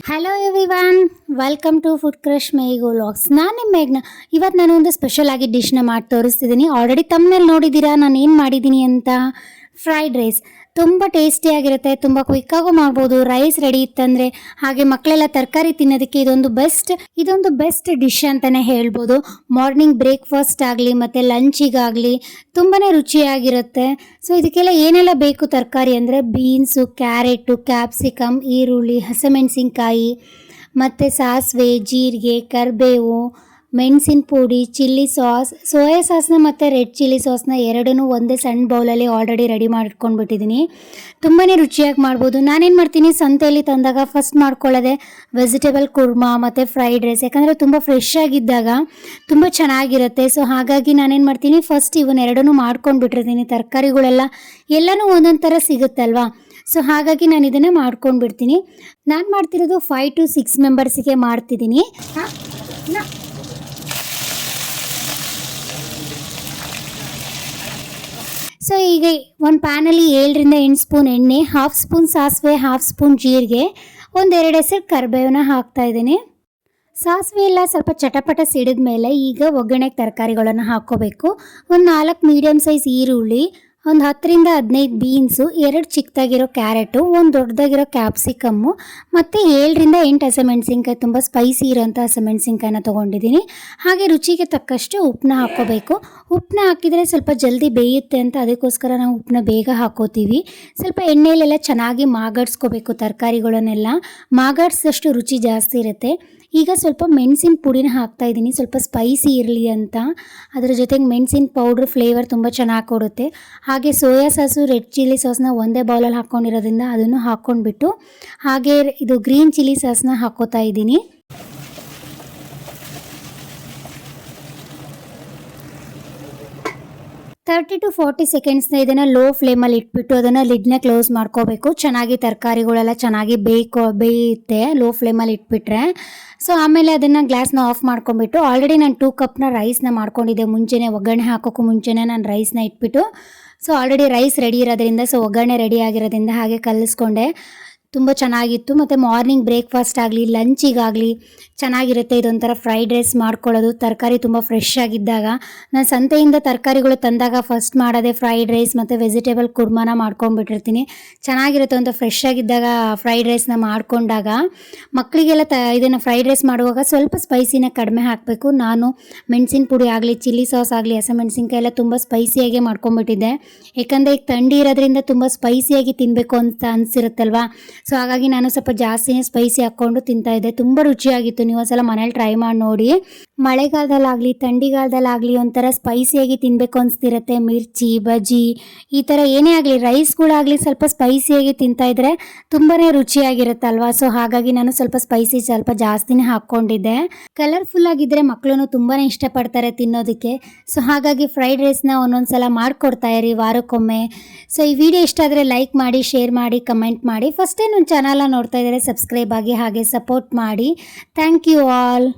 Hello everyone, welcome to food crush ಮೇಘು vlogs. ನಾನು ನಿಮ್ಮ ಮೇಘ್ನ. ಇವತ್ತು ನಾನು ಒಂದು ಸ್ಪೆಷಲ್ ಆಗಿ ಡಿಶ್ನ ಮಾಡಿ ತೋರಿಸ್ತಿದ್ದೀನಿ. ಆಲ್ರೆಡಿ ತಮ್ಮನೇಲಿ ನೋಡಿದ್ದೀರಾ ನಾನು ಏನು ಮಾಡಿದ್ದೀನಿ ಅಂತ. ಫ್ರೈಡ್ ರೈಸ್ ತುಂಬ ಟೇಸ್ಟಿಯಾಗಿರುತ್ತೆ, ತುಂಬ ಕ್ವಿಕ್ಕಾಗೂ ಮಾಡ್ಬೋದು. ರೈಸ್ ರೆಡಿ ಇತ್ತಂದರೆ, ಹಾಗೆ ಮಕ್ಕಳೆಲ್ಲ ತರಕಾರಿ ತಿನ್ನೋದಕ್ಕೆ ಇದೊಂದು ಬೆಸ್ಟ್ ಡಿಶ್ ಅಂತಲೇ ಹೇಳ್ಬೋದು. ಮಾರ್ನಿಂಗ್ ಬ್ರೇಕ್ಫಾಸ್ಟ್ ಆಗಲಿ ಮತ್ತು ಲಂಚಿಗಾಗಲಿ ತುಂಬಾ ರುಚಿಯಾಗಿರುತ್ತೆ. ಸೊ ಇದಕ್ಕೆಲ್ಲ ಏನೆಲ್ಲ ಬೇಕು ತರಕಾರಿ ಅಂದರೆ ಬೀನ್ಸು, ಕ್ಯಾರೆಟು, ಕ್ಯಾಪ್ಸಿಕಮ್, ಈರುಳ್ಳಿ, ಹಸಿಮೆಣಸಿನ್ಕಾಯಿ ಮತ್ತು ಸಾಸಿವೆ, ಜೀರಿಗೆ, ಕರಿಬೇವು, ಮೆಣಸಿನ ಪುಡಿ, ಚಿಲ್ಲಿ ಸಾಸ್, ಸೋಯಾ ಸಾಸ್ನ ಮತ್ತು ರೆಡ್ ಚಿಲ್ಲಿ ಸಾಸ್ನ ಎರಡನ್ನೂ ಒಂದೇ ಸಣ್ಣ ಬೌಲಲ್ಲಿ ಆಲ್ರೆಡಿ ರೆಡಿ ಮಾಡಿಟ್ಕೊಂಡ್ಬಿಟ್ಟಿದ್ದೀನಿ. ತುಂಬಾ ರುಚಿಯಾಗಿ ಮಾಡ್ಬೋದು. ನಾನೇನು ಮಾಡ್ತೀನಿ, ಸಂತೆಯಲ್ಲಿ ತಂದಾಗ ಫಸ್ಟ್ ಮಾಡ್ಕೊಳ್ಳೋದೆ ವೆಜಿಟೇಬಲ್ ಕುರ್ಮಾ ಮತ್ತು ಫ್ರೈಡ್ ರೈಸ್. ಯಾಕಂದರೆ ತುಂಬ ಫ್ರೆಶ್ ಆಗಿದ್ದಾಗ ತುಂಬ ಚೆನ್ನಾಗಿರುತ್ತೆ. ಸೊ ಹಾಗಾಗಿ ನಾನೇನು ಮಾಡ್ತೀನಿ, ಫಸ್ಟ್ ಇವನ್ನೆರಡನ್ನೂ ಮಾಡ್ಕೊಂಡ್ಬಿಟ್ಟಿರ್ತೀನಿ. ತರಕಾರಿಗಳೆಲ್ಲ ಎಲ್ಲನೂ ಒಂದೊಂದು ಥರ ಸಿಗುತ್ತಲ್ವಾ. ಸೊ ಹಾಗಾಗಿ ನಾನು ಇದನ್ನು ಮಾಡ್ಕೊಂಡ್ಬಿಡ್ತೀನಿ. ನಾನು ಮಾಡ್ತಿರೋದು 5 to 6 ಮೆಂಬರ್ಸಿಗೆ ಮಾಡ್ತಿದ್ದೀನಿ. ಸೊ ಈಗ ಒಂದು ಪ್ಯಾನಲ್ಲಿ 7 ರಿಂದ 8 ಸ್ಪೂನ್ ಎಣ್ಣೆ, 1/2 ಸ್ಪೂನ್ ಸಾಸಿವೆ, 1/2 ಸ್ಪೂನ್ ಜೀರಿಗೆ, 1-2 ಹೆಸರು ಕರಿಬೇವನ್ನ ಹಾಕ್ತಾಯಿದ್ದೀನಿ. ಸಾಸಿವೆ ಎಲ್ಲ ಸ್ವಲ್ಪ ಚಟಪಟ ಸಿಡಿದ ಮೇಲೆ ಈಗ ಒಗ್ಗರಣೆಗೆ ತರಕಾರಿಗಳನ್ನು ಹಾಕ್ಕೋಬೇಕು. ಒಂದು 4 ಮೀಡಿಯಮ್ ಸೈಜ್ ಈರುಳ್ಳಿ, ಒಂದು 10 ರಿಂದ 15 ಬೀನ್ಸು, 2 ಚಿಕ್ಕದಾಗಿರೋ ಕ್ಯಾರೆಟು, 1 ದೊಡ್ಡದಾಗಿರೋ ಕ್ಯಾಪ್ಸಿಕಮ್ಮು ಮತ್ತು 7 ರಿಂದ 8 ಹಸಿಮೆಣಸಿನ್ಕಾಯಿ, ತುಂಬ ಸ್ಪೈಸಿ ಇರೋಂಥ ಹಸಿಮೆಣಸಿನ್ಕಾಯಿನ ತೊಗೊಂಡಿದ್ದೀನಿ. ಹಾಗೆ ರುಚಿಗೆ ತಕ್ಕಷ್ಟು ಉಪ್ಪನ್ನ ಹಾಕ್ಕೋಬೇಕು. ಉಪ್ಪನ್ನ ಹಾಕಿದರೆ ಸ್ವಲ್ಪ ಜಲ್ದಿ ಬೇಯುತ್ತೆ ಅಂತ ಅದಕ್ಕೋಸ್ಕರ ನಾವು ಉಪ್ಪನ್ನ ಬೇಗ ಹಾಕೋತೀವಿ. ಸ್ವಲ್ಪ ಎಣ್ಣೆಯಲ್ಲೆಲ್ಲ ಚೆನ್ನಾಗಿ ಮಾಗಡಿಸ್ಕೋಬೇಕು ತರಕಾರಿಗಳನ್ನೆಲ್ಲ. ಮಾಗಡಿಸಿದಷ್ಟು ರುಚಿ ಜಾಸ್ತಿ ಇರುತ್ತೆ. ಈಗ ಸ್ವಲ್ಪ ಮೆಣಸಿನ ಪುಡಿನ ಹಾಕ್ತಾಯಿದ್ದೀನಿ, ಸ್ವಲ್ಪ ಸ್ಪೈಸಿ ಇರಲಿ ಅಂತ. ಅದರ ಜೊತೆಗೆ ಮೆಣಸಿನ ಪೌಡ್ರ್ ಫ್ಲೇವರ್ ತುಂಬ ಚೆನ್ನಾಗಿ ಕೊಡುತ್ತೆ. ಹಾಗೆ ಸೋಯಾ ಸಾಸು, ರೆಡ್ ಚಿಲ್ಲಿ ಸಾಸ್ನ ಒಂದೇ ಬೌಲಲ್ಲಿ ಹಾಕ್ಕೊಂಡಿರೋದ್ರಿಂದ ಅದನ್ನು ಹಾಕ್ಕೊಂಡ್ಬಿಟ್ಟು, ಹಾಗೆ ಇದು ಗ್ರೀನ್ ಚಿಲ್ಲಿ ಸಾಸ್ನ ಹಾಕ್ಕೋತಾ ಇದ್ದೀನಿ. ತರ್ಟಿ ಟು 40 ಸೆಕೆಂಡ್ಸ್ನ ಇದನ್ನು ಲೋ ಫ್ಲೇಮಲ್ಲಿ ಇಟ್ಬಿಟ್ಟು ಅದನ್ನು ಲಿಡ್ನ ಕ್ಲೋಸ್ ಮಾಡ್ಕೋಬೇಕು. ಚೆನ್ನಾಗಿ ತರಕಾರಿಗಳೆಲ್ಲ ಚೆನ್ನಾಗಿ ಬೇಯುತ್ತೆ ಲೋ ಫ್ಲೇಮಲ್ಲಿ ಇಟ್ಬಿಟ್ರೆ. ಸೊ ಆಮೇಲೆ ಅದನ್ನು ಗ್ಲಾಸ್ನ ಆಫ್ ಮಾಡ್ಕೊಂಡ್ಬಿಟ್ಟು, ಆಲ್ರೆಡಿ ನಾನು 2 ಕಪ್ನ ರೈಸ್ನ ಮಾಡ್ಕೊಂಡಿದ್ದೆ ಮುಂಚೆನೇ. ಒಗ್ಗರಣೆ ಹಾಕೋಕ್ಕೂ ಮುಂಚೆನೇ ನಾನು ರೈಸ್ನ ಇಟ್ಬಿಟ್ಟು, ಸೊ ಆಲ್ರೆಡಿ ರೈಸ್ ರೆಡಿ ಇರೋದ್ರಿಂದ, ಸೊ ಒಗ್ಗರಣೆ ರೆಡಿ ಆಗಿರೋದ್ರಿಂದ ಹಾಗೆ ಕಲಿಸ್ಕೊಂಡೆ. ತುಂಬ ಚೆನ್ನಾಗಿತ್ತು. ಮತ್ತು ಮಾರ್ನಿಂಗ್ ಬ್ರೇಕ್ಫಾಸ್ಟ್ ಆಗಲಿ ಲಂಚಿಗಾಗಲಿ ಚೆನ್ನಾಗಿರುತ್ತೆ. ಇದೊಂಥರ ಫ್ರೈಡ್ ರೈಸ್ ಮಾಡ್ಕೊಳ್ಳೋದು, ತರಕಾರಿ ತುಂಬ ಫ್ರೆಶ್ ಆಗಿದ್ದಾಗ. ನಾನು ಸಂತೆಯಿಂದ ತರಕಾರಿಗಳು ತಂದಾಗ ಫಸ್ಟ್ ಮಾಡೋದೇ ಫ್ರೈಡ್ ರೈಸ್ ಮತ್ತು ವೆಜಿಟೇಬಲ್ ಕುರ್ಮಾನ ಮಾಡ್ಕೊಂಡ್ಬಿಟ್ಟಿರ್ತೀನಿ. ಚೆನ್ನಾಗಿರುತ್ತೆ ಅಂತ ಫ್ರೆಶ್ ಆಗಿದ್ದಾಗ ಫ್ರೈಡ್ ರೈಸ್ನ ಮಾಡಿಕೊಂಡಾಗ. ಮಕ್ಕಳಿಗೆಲ್ಲ ಇದನ್ನು ಫ್ರೈಡ್ ರೈಸ್ ಮಾಡುವಾಗ ಸ್ವಲ್ಪ ಸ್ಪೈಸಿನ ಕಡಿಮೆ ಹಾಕಬೇಕು. ನಾನು ಮೆಣಸಿನ ಪುಡಿ ಆಗಲಿ, ಚಿಲ್ಲಿ ಸಾಸ್ ಆಗಲಿ, ಹಸಿಮೆಣಸಿನ್ಕಾಯಿ ಎಲ್ಲ ತುಂಬ ಸ್ಪೈಸಿಯಾಗಿ ಮಾಡ್ಕೊಂಡ್ಬಿಟ್ಟಿದ್ದೆ. ಯಾಕಂದರೆ ಈಗ ಥಂಡಿ ಇರೋದ್ರಿಂದ ತುಂಬ ಸ್ಪೈಸಿಯಾಗಿ ತಿನ್ನಬೇಕು ಅಂತ ಅನಿಸಿರುತ್ತಲ್ವ. ಸೊ ಹಾಗಾಗಿ ನಾನು ಸ್ವಲ್ಪ ಜಾಸ್ತಿನೇ ಸ್ಪೈಸಿ ಹಾಕ್ಕೊಂಡು ತಿಂತಾಯಿದ್ದೆ. ತುಂಬ ರುಚಿಯಾಗಿತ್ತು. ನೀವು ಒಂದ್ಸಲ ಮನೇಲಿ ಟ್ರೈ ಮಾಡಿ ನೋಡಿ. ಮಳೆಗಾಲದಲ್ಲಾಗಲಿ ಥಂಡಿಗಾಲದಲ್ಲಾಗಲಿ ಒಂಥರ ಸ್ಪೈಸಿಯಾಗಿ ತಿನ್ನಬೇಕು ಅನಿಸ್ತಿರುತ್ತೆ. ಮಿರ್ಚಿ, ಬಜ್ಜಿ, ಈ ಥರ ಏನೇ ಆಗಲಿ, ರೈಸ್ಗಳಾಗಲಿ ಸ್ವಲ್ಪ ಸ್ಪೈಸಿಯಾಗಿ ತಿಂತಾಯಿದ್ರೆ ತುಂಬಾ ರುಚಿಯಾಗಿರುತ್ತಲ್ವ. ಸೊ ಹಾಗಾಗಿ ನಾನು ಸ್ವಲ್ಪ ಸ್ಪೈಸಿ ಸ್ವಲ್ಪ ಜಾಸ್ತಿನೇ ಹಾಕ್ಕೊಂಡಿದ್ದೆ. ಕಲರ್ಫುಲ್ ಆಗಿದ್ದರೆ ಮಕ್ಕಳು ತುಂಬಾ ಇಷ್ಟಪಡ್ತಾರೆ ತಿನ್ನೋದಕ್ಕೆ. ಸೊ ಹಾಗಾಗಿ ಫ್ರೈಡ್ ರೈಸ್ನ ಒಂದೊಂದು ಸಲ ಮಾಡಿಕೊಡ್ತಾ ಇರಿ ವಾರಕ್ಕೊಮ್ಮೆ. ಸೊ ಈ ವಿಡಿಯೋ ಇಷ್ಟ ಆದರೆ ಲೈಕ್ ಮಾಡಿ, ಶೇರ್ ಮಾಡಿ, ಕಮೆಂಟ್ ಮಾಡಿ. ಫಸ್ಟೇ ನನ್ನ ಚಾನಲ್ನ ನೋಡ್ತಾ ಇದ್ದರೆ ಸಬ್ಸ್ಕ್ರೈಬ್ ಆಗಿ, ಹಾಗೆ ಸಪೋರ್ಟ್ ಮಾಡಿ. Thank you all.